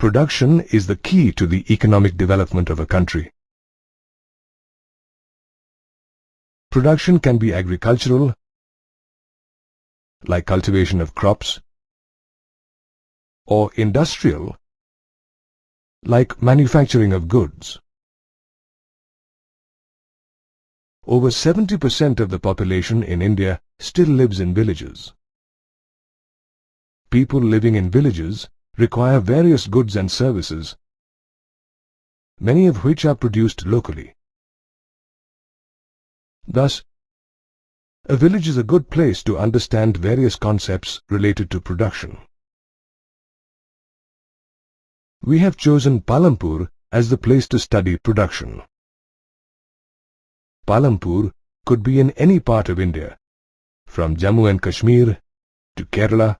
Production is the key to the economic development of a country. Production can be agricultural, like cultivation of crops, or industrial, like manufacturing of goods. Over 70% of the population in India still lives in villages. People living in villages require various goods and services, many of which are produced locally. Thus, a village is a good place to understand various concepts related to production. We have chosen Palampur as the place to study production. Palampur could be in any part of India, from Jammu and Kashmir to Kerala,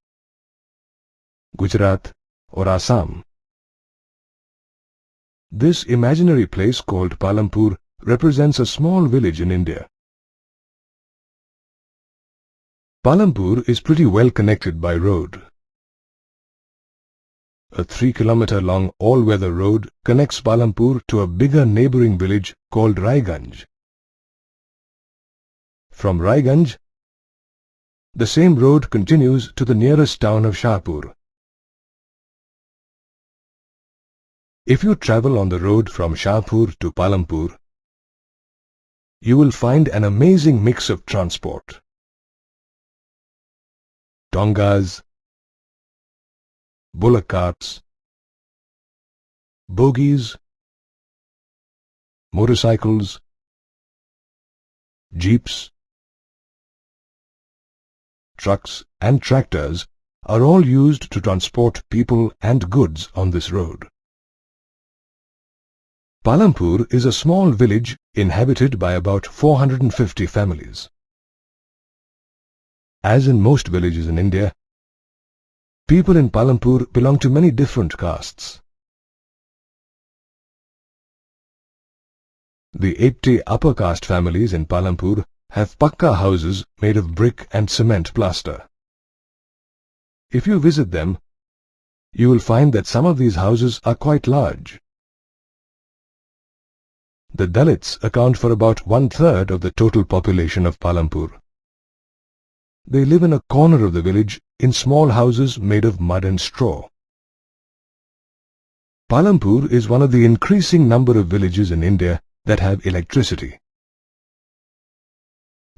Gujarat or Assam. This imaginary place called Palampur represents a small village in India. Palampur is pretty well connected by road. A 3-kilometer-long all-weather road connects Palampur to a bigger neighboring village called Raiganj. From Raiganj, the same road continues to the nearest town of Shahpur. If you travel on the road from Shahpur to Palampur, you will find an amazing mix of transport. Dongas, bullock carts, bogies, motorcycles, jeeps, trucks and tractors are all used to transport people and goods on this road. Palampur is a small village inhabited by about 450 families. As in most villages in India, people in Palampur belong to many different castes. The 80 upper caste families in Palampur have pakka houses made of brick and cement plaster. If you visit them, you will find that some of these houses are quite large. The Dalits account for about 1/3 of the total population of Palampur. They live in a corner of the village in small houses made of mud and straw. Palampur is one of the increasing number of villages in India that have electricity.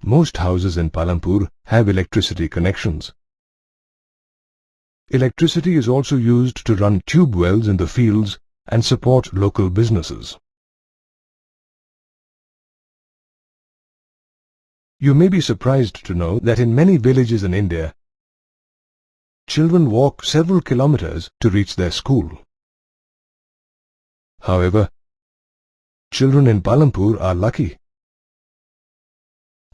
Most houses in Palampur have electricity connections. Electricity is also used to run tube wells in the fields and support local businesses. You may be surprised to know that in many villages in India, children walk several kilometers to reach their school. However, children in Palampur are lucky.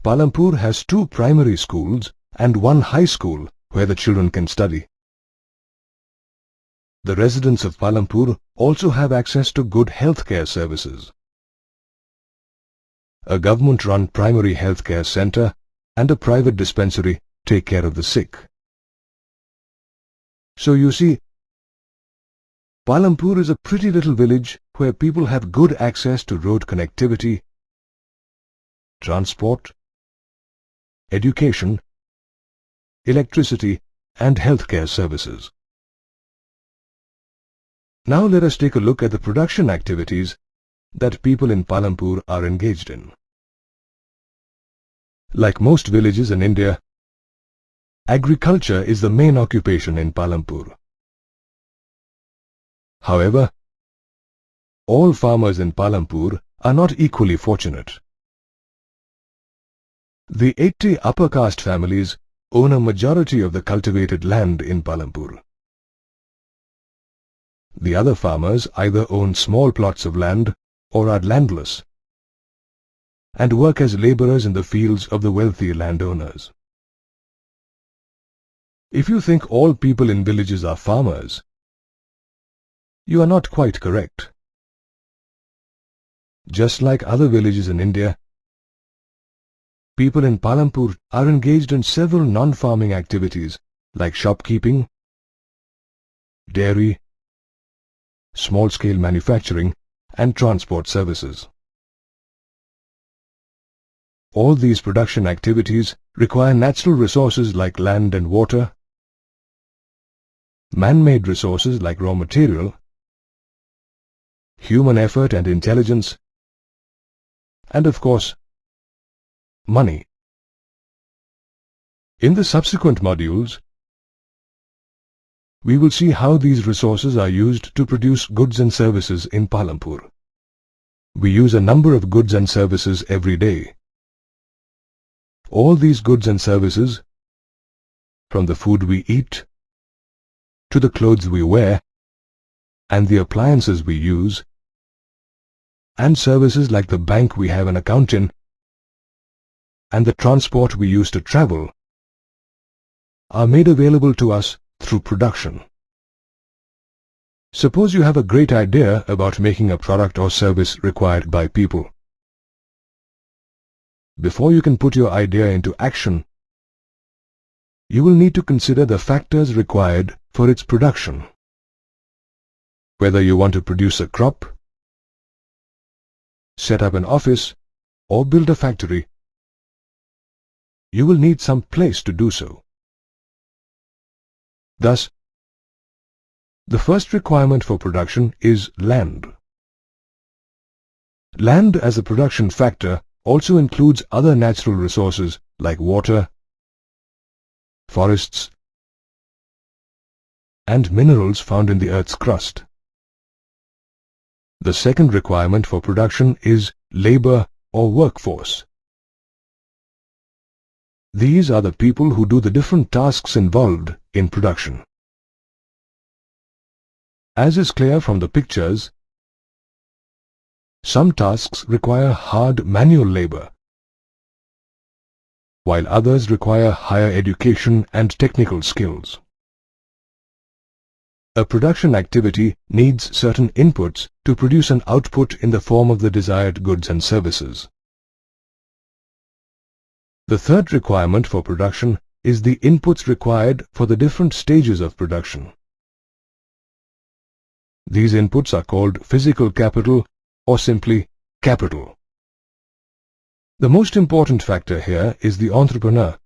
Palampur has 2 primary schools and 1 high school where the children can study. The residents of Palampur also have access to good healthcare services. A government-run primary healthcare center and a private dispensary take care of the sick. So you see, Palampur is a pretty little village where people have good access to road connectivity, transport, education, electricity and healthcare services. Now let us take a look at the production activities that people in Palampur are engaged in. Like most villages in India, agriculture is the main occupation in Palampur. However, all farmers in Palampur are not equally fortunate. The 80 upper caste families own a majority of the cultivated land in Palampur. The other farmers either own small plots of land or are landless and work as laborers in the fields of the wealthy landowners. If you think all people in villages are farmers, you are not quite correct. Just like other villages in India, people in Palampur are engaged in several non-farming activities like shopkeeping, dairy, small-scale manufacturing, and transport services. All these production activities require natural resources like land and water, man-made resources like raw material, human effort and intelligence, and of course, money. In the subsequent modules, we will see how these resources are used to produce goods and services in Palampur. We use a number of goods and services every day. All these goods and services, from the food we eat, to the clothes we wear, and the appliances we use, and services like the bank we have an account in, and the transport we use to travel, are made available to us through production. Suppose you have a great idea about making a product or service required by people. Before you can put your idea into action, you will need to consider the factors required for its production. Whether you want to produce a crop, set up an office, or build a factory, you will need some place to do so. Thus, the first requirement for production is land. Land as a production factor also includes other natural resources like water, forests, and minerals found in the earth's crust. The second requirement for production is labor or workforce. These are the people who do the different tasks involved in production. As is clear from the pictures, some tasks require hard manual labor, while others require higher education and technical skills. A production activity needs certain inputs to produce an output in the form of the desired goods and services. The third requirement for production is the inputs required for the different stages of production. These inputs are called physical capital or simply capital. The most important factor here is the entrepreneur,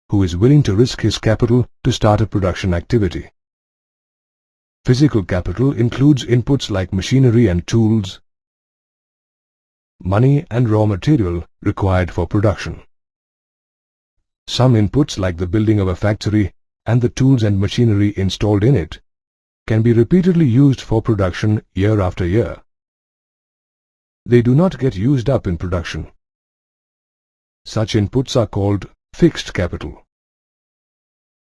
who is willing to risk his capital to start a production activity. Physical capital includes inputs like machinery and tools, money and raw material required for production. Some inputs like the building of a factory and the tools and machinery installed in it can be repeatedly used for production year after year. They do not get used up in production. Such inputs are called fixed capital.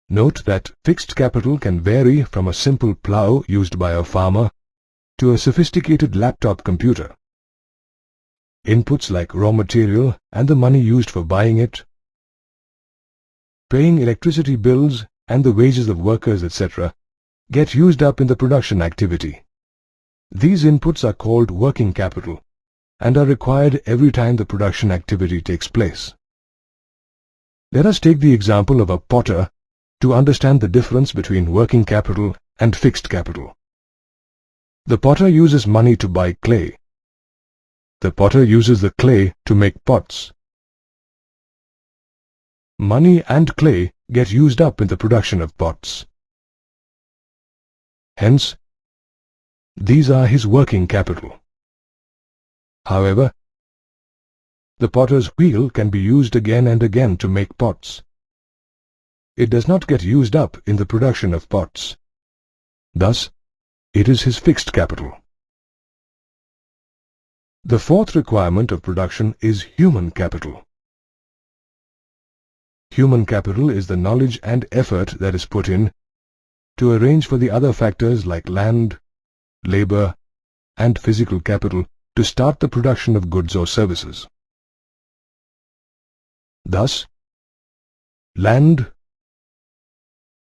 Note that fixed capital can vary from a simple plough used by a farmer to a sophisticated laptop computer. Inputs like raw material and the money used for buying it, paying electricity bills and the wages of workers, etc., get used up in the production activity. These inputs are called working capital and are required every time the production activity takes place. Let us take the example of a potter to understand the difference between working capital and fixed capital. The potter uses money to buy clay. The potter uses the clay to make pots. Money and clay get used up in the production of pots. Hence, these are his working capital. However, the potter's wheel can be used again and again to make pots. It does not get used up in the production of pots. Thus, it is his fixed capital. The fourth requirement of production is human capital. Human capital is the knowledge and effort that is put in to arrange for the other factors like land, labor, and physical capital to start the production of goods or services. Thus, land,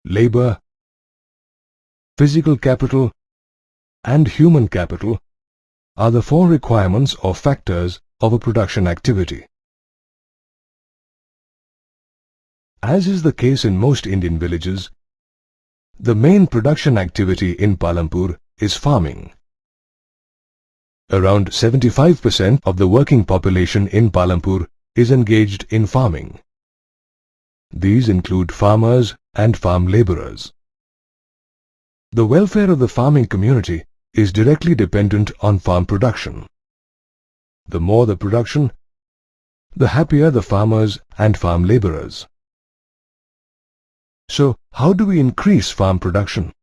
labor, physical capital, and human capital are the four requirements or factors of a production activity. As is the case in most Indian villages, the main production activity in Palampur is farming. Around 75% of the working population in Palampur is engaged in farming. These include farmers and farm laborers. The welfare of the farming community is directly dependent on farm production. The more the production, the happier the farmers and farm laborers. So, how do we increase farm production?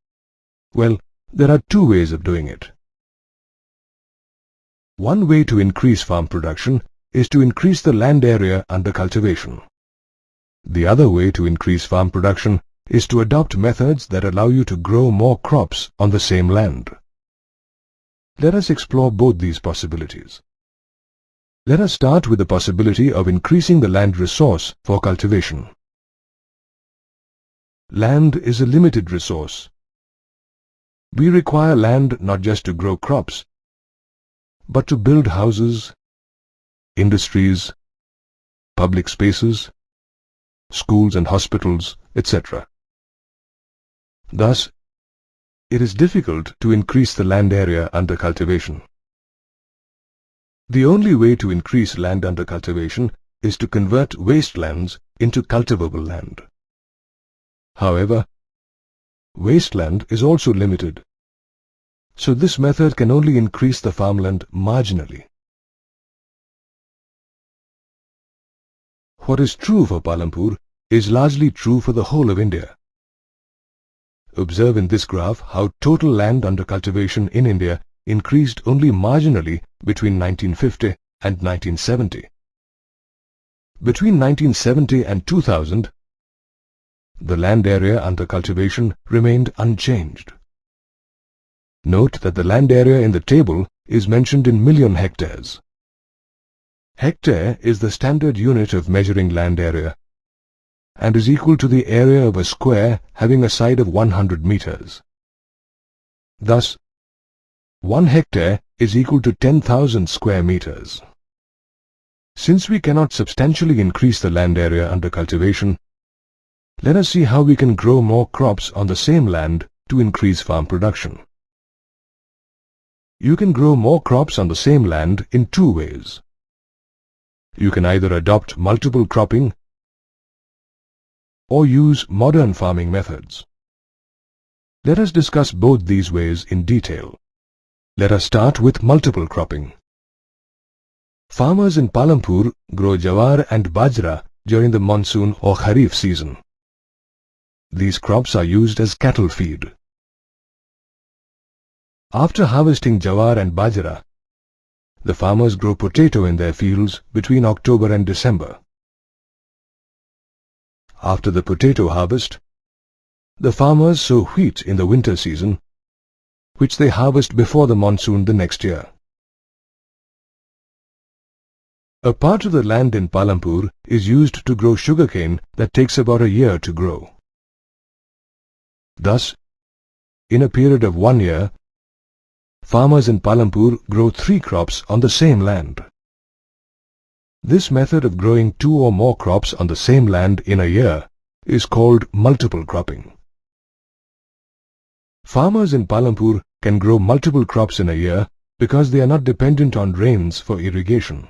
Well, there are two ways of doing it. One way to increase farm production is to increase the land area under cultivation. The other way to increase farm production is to adopt methods that allow you to grow more crops on the same land. Let us explore both these possibilities. Let us start with the possibility of increasing the land resource for cultivation. Land is a limited resource. We require land not just to grow crops, but to build houses, industries, public spaces, schools and hospitals, etc. Thus, it is difficult to increase the land area under cultivation. The only way to increase land under cultivation is to convert wastelands into cultivable land. However, wasteland is also limited, so this method can only increase the farmland marginally. What is true for Palampur is largely true for the whole of India. Observe in this graph how total land under cultivation in India increased only marginally between 1950 and 1970. Between 1970 and 2000, the land area under cultivation remained unchanged. Note that the land area in the table is mentioned in million hectares. Hectare is the standard unit of measuring land area and is equal to the area of a square having a side of 100 meters. Thus, 1 hectare is equal to 10,000 square meters. Since we cannot substantially increase the land area under cultivation, let us see how we can grow more crops on the same land to increase farm production. You can grow more crops on the same land in two ways. You can either adopt multiple cropping or use modern farming methods. Let us discuss both these ways in detail. Let us start with multiple cropping. Farmers in Palampur grow jawar and bajra during the monsoon or kharif season. These crops are used as cattle feed. After harvesting jawar and bajra, the farmers grow potato in their fields between October and December. After the potato harvest, the farmers sow wheat in the winter season, which they harvest before the monsoon the next year. A part of the land in Palampur is used to grow sugarcane that takes about a year to grow. Thus, in a period of 1 year, farmers in Palampur grow 3 crops on the same land. This method of growing 2 or more crops on the same land in a year is called multiple cropping. Farmers in Palampur can grow multiple crops in a year because they are not dependent on rains for irrigation.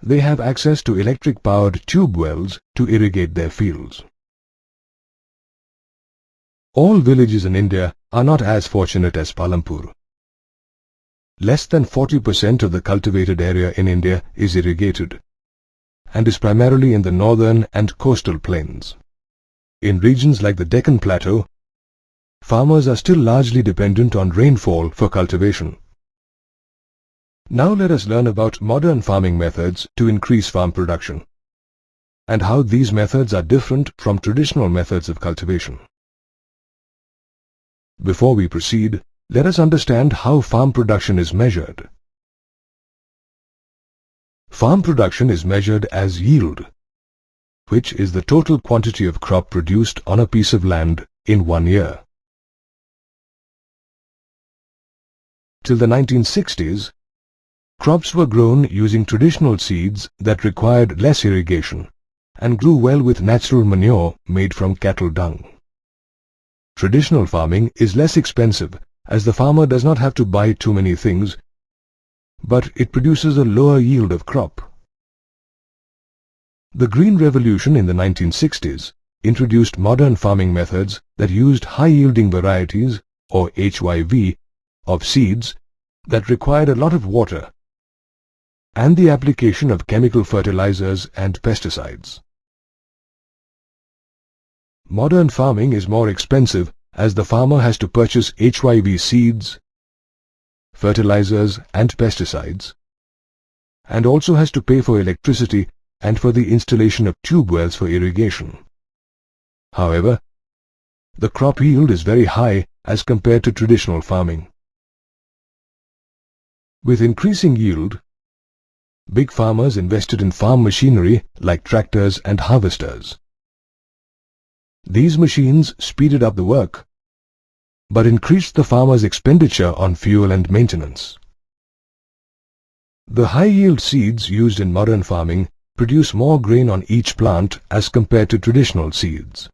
They have access to electric-powered tube wells to irrigate their fields. All villages in India are not as fortunate as Palampur. Less than 40% of the cultivated area in India is irrigated and is primarily in the northern and coastal plains. In regions like the Deccan Plateau, farmers are still largely dependent on rainfall for cultivation. Now let us learn about modern farming methods to increase farm production and how these methods are different from traditional methods of cultivation. Before we proceed, let us understand how farm production is measured. Farm production is measured as yield, which is the total quantity of crop produced on a piece of land in 1 year. Till the 1960s, crops were grown using traditional seeds that required less irrigation and grew well with natural manure made from cattle dung. Traditional farming is less expensive as the farmer does not have to buy too many things, but it produces a lower yield of crop. The Green Revolution in the 1960s introduced modern farming methods that used high-yielding varieties, or HYV, of seeds that required a lot of water, and the application of chemical fertilizers and pesticides. Modern farming is more expensive as the farmer has to purchase HYV seeds, fertilizers and pesticides, and also has to pay for electricity and for the installation of tube wells for irrigation. However, the crop yield is very high as compared to traditional farming. With increasing yield, big farmers invested in farm machinery like tractors and harvesters. These machines speeded up the work, but increased the farmer's expenditure on fuel and maintenance. The high-yield seeds used in modern farming produce more grain on each plant as compared to traditional seeds.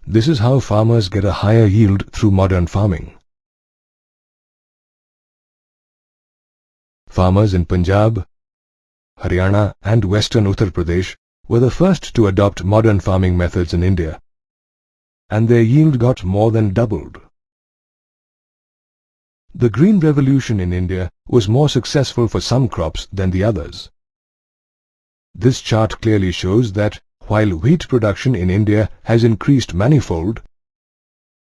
This is how farmers get a higher yield through modern farming. Farmers in Punjab, Haryana and western Uttar Pradesh were the first to adopt modern farming methods in India, and their yield got more than doubled. The Green Revolution in India was more successful for some crops than the others. This chart clearly shows that while wheat production in India has increased manifold,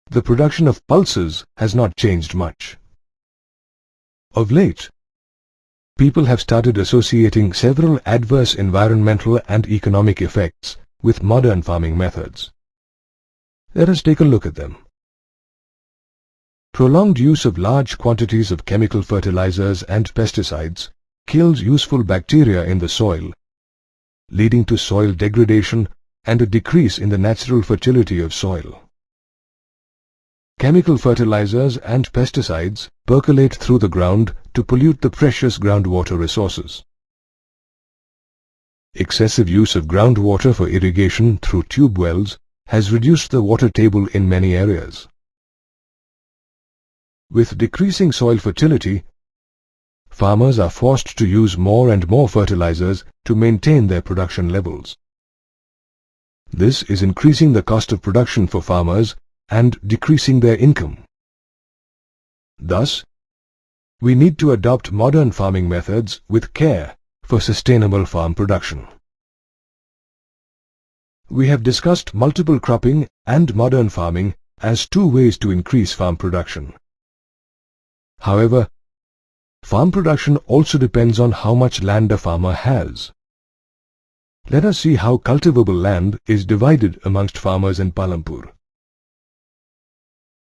the production of pulses has not changed much. Of late, people have started associating several adverse environmental and economic effects with modern farming methods. Let us take a look at them. Prolonged use of large quantities of chemical fertilizers and pesticides kills useful bacteria in the soil, leading to soil degradation and a decrease in the natural fertility of soil. Chemical fertilizers and pesticides percolate through the ground to pollute the precious groundwater resources. Excessive use of groundwater for irrigation through tube wells has reduced the water table in many areas. With decreasing soil fertility, farmers are forced to use more and more fertilizers to maintain their production levels. This is increasing the cost of production for farmers and decreasing their income. Thus, we need to adopt modern farming methods with care for sustainable farm production. We have discussed multiple cropping and modern farming as two ways to increase farm production. However, farm production also depends on how much land a farmer has. Let us see how cultivable land is divided amongst farmers in Palampur.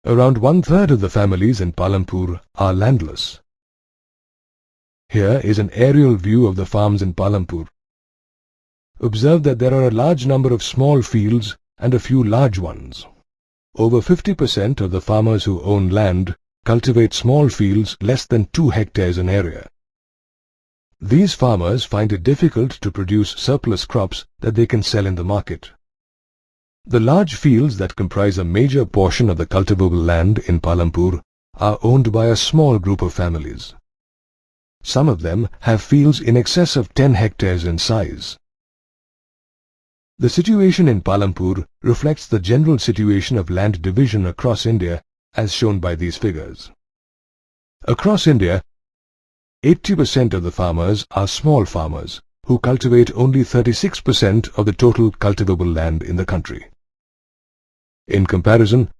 Around 1/3 of the families in Palampur are landless. Here is an aerial view of the farms in Palampur. Observe that there are a large number of small fields and a few large ones. Over 50% of the farmers who own land cultivate small fields less than 2 hectares in area. These farmers find it difficult to produce surplus crops that they can sell in the market. The large fields that comprise a major portion of the cultivable land in Palampur are owned by a small group of families. Some of them have fields in excess of 10 hectares in size. The situation in Palampur reflects the general situation of land division across India as shown by these figures. Across India, 80% of the farmers are small farmers who cultivate only 36% of the total cultivable land in the country. In comparison,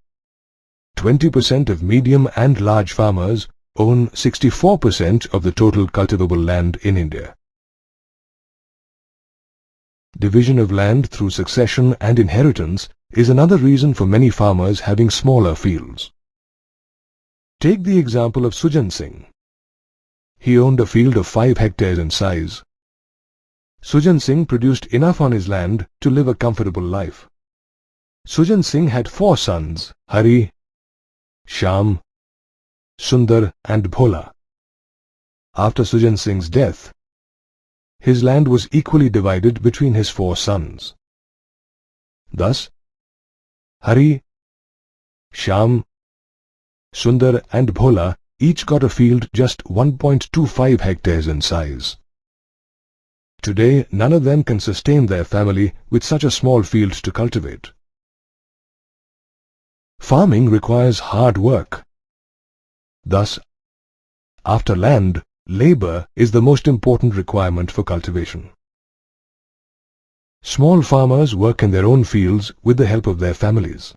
20% of medium and large farmers own 64% of the total cultivable land in India. Division of land through succession and inheritance is another reason for many farmers having smaller fields. Take the example of Sujan Singh. He owned a field of 5 hectares in size. Sujan Singh produced enough on his land to live a comfortable life. Sujan Singh had 4 sons, Hari, Shyam, Sundar and Bhola. After Sujan Singh's death, his land was equally divided between his 4 sons. Thus, Hari, Shyam, Sundar and Bhola each got a field just 1.25 hectares in size. Today, none of them can sustain their family with such a small field to cultivate. Farming requires hard work. Thus, after land, labor is the most important requirement for cultivation. Small farmers work in their own fields with the help of their families.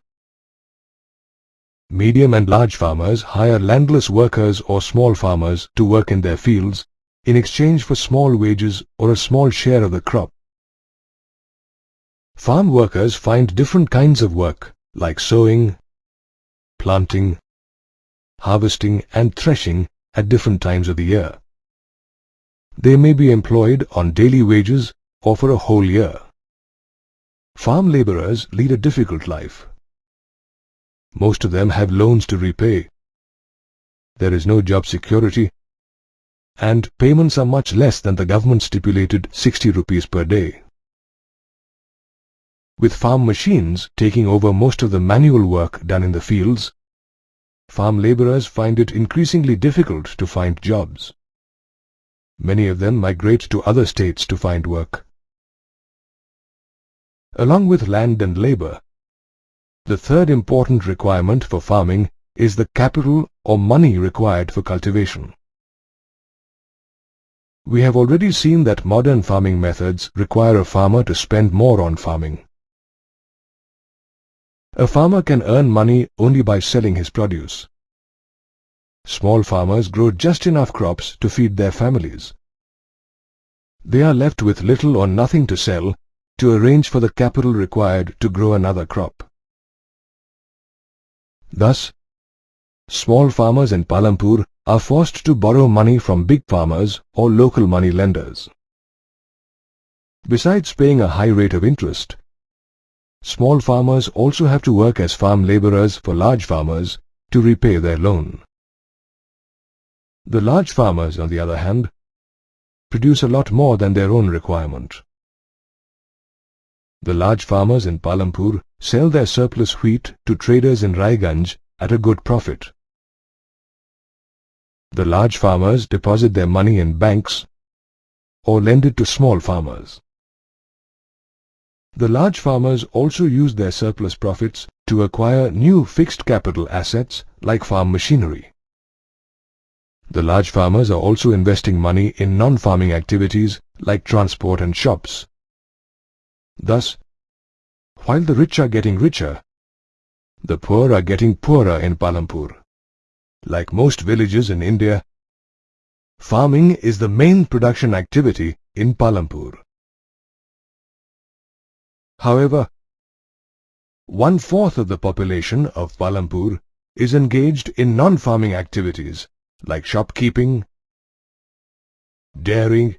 Medium and large farmers hire landless workers or small farmers to work in their fields in exchange for small wages or a small share of the crop. Farm workers find different kinds of work like sowing, planting, harvesting and threshing at different times of the year. They may be employed on daily wages or for a whole year. Farm laborers lead a difficult life. Most of them have loans to repay. There is no job security, and payments are much less than the government stipulated 60 rupees per day. With farm machines taking over most of the manual work done in the fields, farm laborers find it increasingly difficult to find jobs. Many of them migrate to other states to find work. Along with land and labor, the third important requirement for farming is the capital or money required for cultivation. We have already seen that modern farming methods require a farmer to spend more on farming. A farmer can earn money only by selling his produce. Small farmers grow just enough crops to feed their families. They are left with little or nothing to sell to arrange for the capital required to grow another crop. Thus, small farmers in Palampur are forced to borrow money from big farmers or local money lenders. Besides paying a high rate of interest, small farmers also have to work as farm laborers for large farmers to repay their loan. The large farmers, on the other hand, produce a lot more than their own requirement. The large farmers in Palampur sell their surplus wheat to traders in Raiganj at a good profit. The large farmers deposit their money in banks or lend it to small farmers. The large farmers also use their surplus profits to acquire new fixed capital assets like farm machinery. The large farmers are also investing money in non-farming activities like transport and shops. Thus, while the rich are getting richer, the poor are getting poorer in Palampur. Like most villages in India, farming is the main production activity in Palampur. However, 1/4 of the population of Palampur is engaged in non-farming activities like shopkeeping, dairying,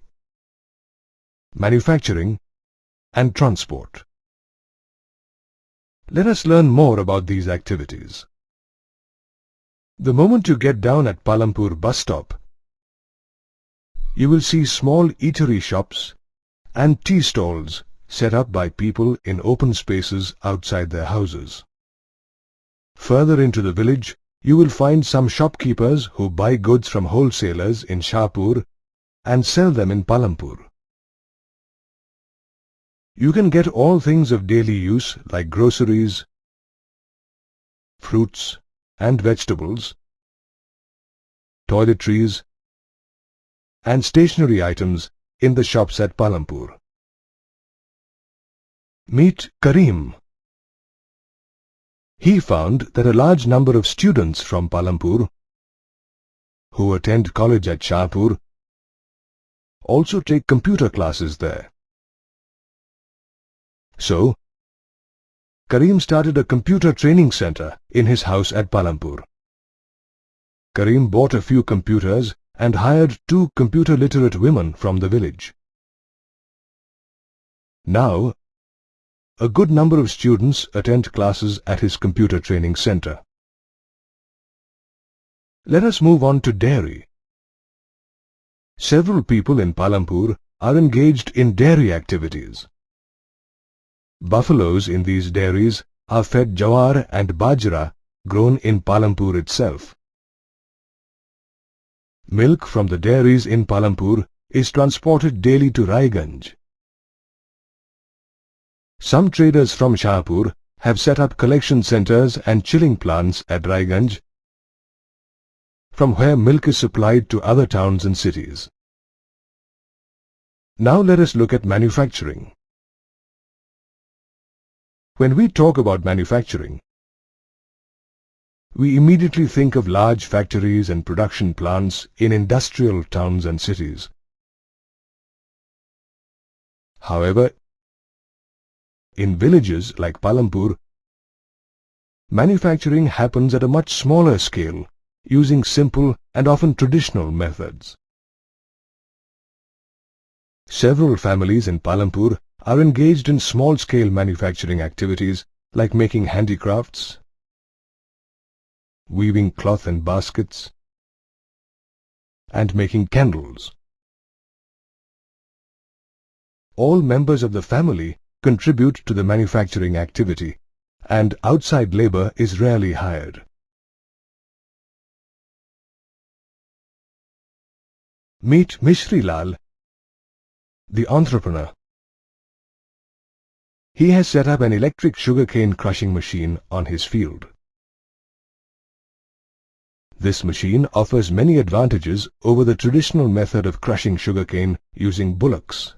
manufacturing, and transport. Let us learn more about these activities. The moment you get down at Palampur bus stop, you will see small eatery shops and tea stalls set up by people in open spaces outside their houses. Further into the village, you will find some shopkeepers who buy goods from wholesalers in Shahpur and sell them in Palampur. You can get all things of daily use like groceries, fruits and vegetables, toiletries, and stationery items in the shops at Palampur. Meet Karim. He found that a large number of students from Palampur who attend college at Shahpur also take computer classes there. So, Karim started a computer training center in his house at Palampur. Karim bought a few computers and hired 2 computer literate women from the village. Now, a good number of students attend classes at his computer training center. Let us move on to dairy. Several people in Palampur are engaged in dairy activities. Buffaloes in these dairies are fed jawar and bajra grown in Palampur itself. Milk from the dairies in Palampur is transported daily to Raiganj. Some traders from Shahpur have set up collection centers and chilling plants at Raiganj, from where milk is supplied to other towns and cities. Now let us look at manufacturing. When we talk about manufacturing, we immediately think of large factories and production plants in industrial towns and cities. However, in villages like Palampur, manufacturing happens at a much smaller scale, using simple and often traditional methods. Several families in Palampur are engaged in small-scale manufacturing activities like making handicrafts, weaving cloth and baskets, and making candles. All members of the family contribute to the manufacturing activity, and outside labor is rarely hired. Meet Mishri Lal, the entrepreneur. He has set up an electric sugarcane crushing machine on his field. This machine offers many advantages over the traditional method of crushing sugarcane using bullocks.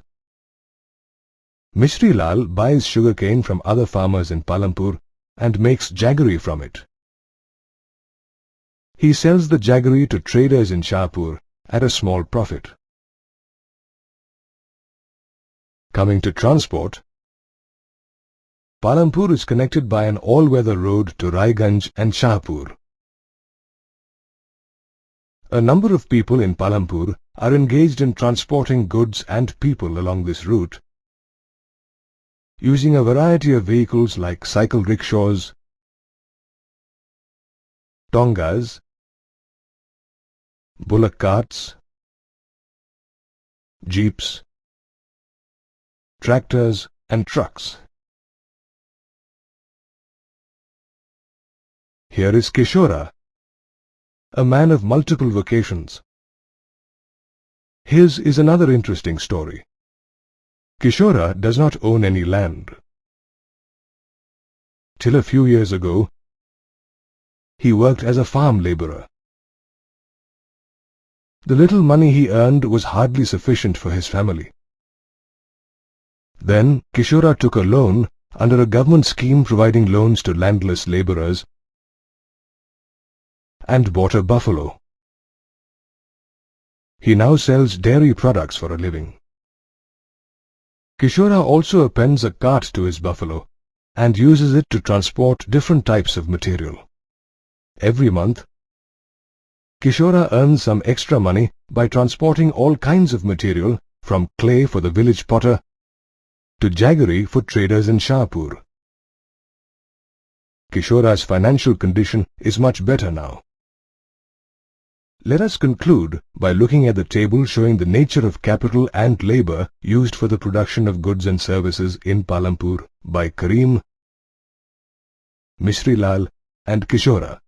Mishri Lal buys sugarcane from other farmers in Palampur and makes jaggery from it. He sells the jaggery to traders in Shahpur at a small profit. Coming to transport, Palampur is connected by an all-weather road to Raiganj and Shahpur. A number of people in Palampur are engaged in transporting goods and people along this route, using a variety of vehicles like cycle rickshaws, tongas, bullock carts, jeeps, tractors and trucks. Here is Kishora, a man of multiple vocations. His is another interesting story. Kishora does not own any land. Till a few years ago, he worked as a farm laborer. The little money he earned was hardly sufficient for his family. Then Kishora took a loan under a government scheme providing loans to landless laborers and bought a buffalo. He now sells dairy products for a living. Kishora also appends a cart to his buffalo and uses it to transport different types of material. Every month, Kishora earns some extra money by transporting all kinds of material from clay for the village potter to jaggery for traders in Shahpur. Kishora's financial condition is much better now. Let us conclude by looking at the table showing the nature of capital and labor used for the production of goods and services in Palampur by Karim, Mishri Lal and Kishora.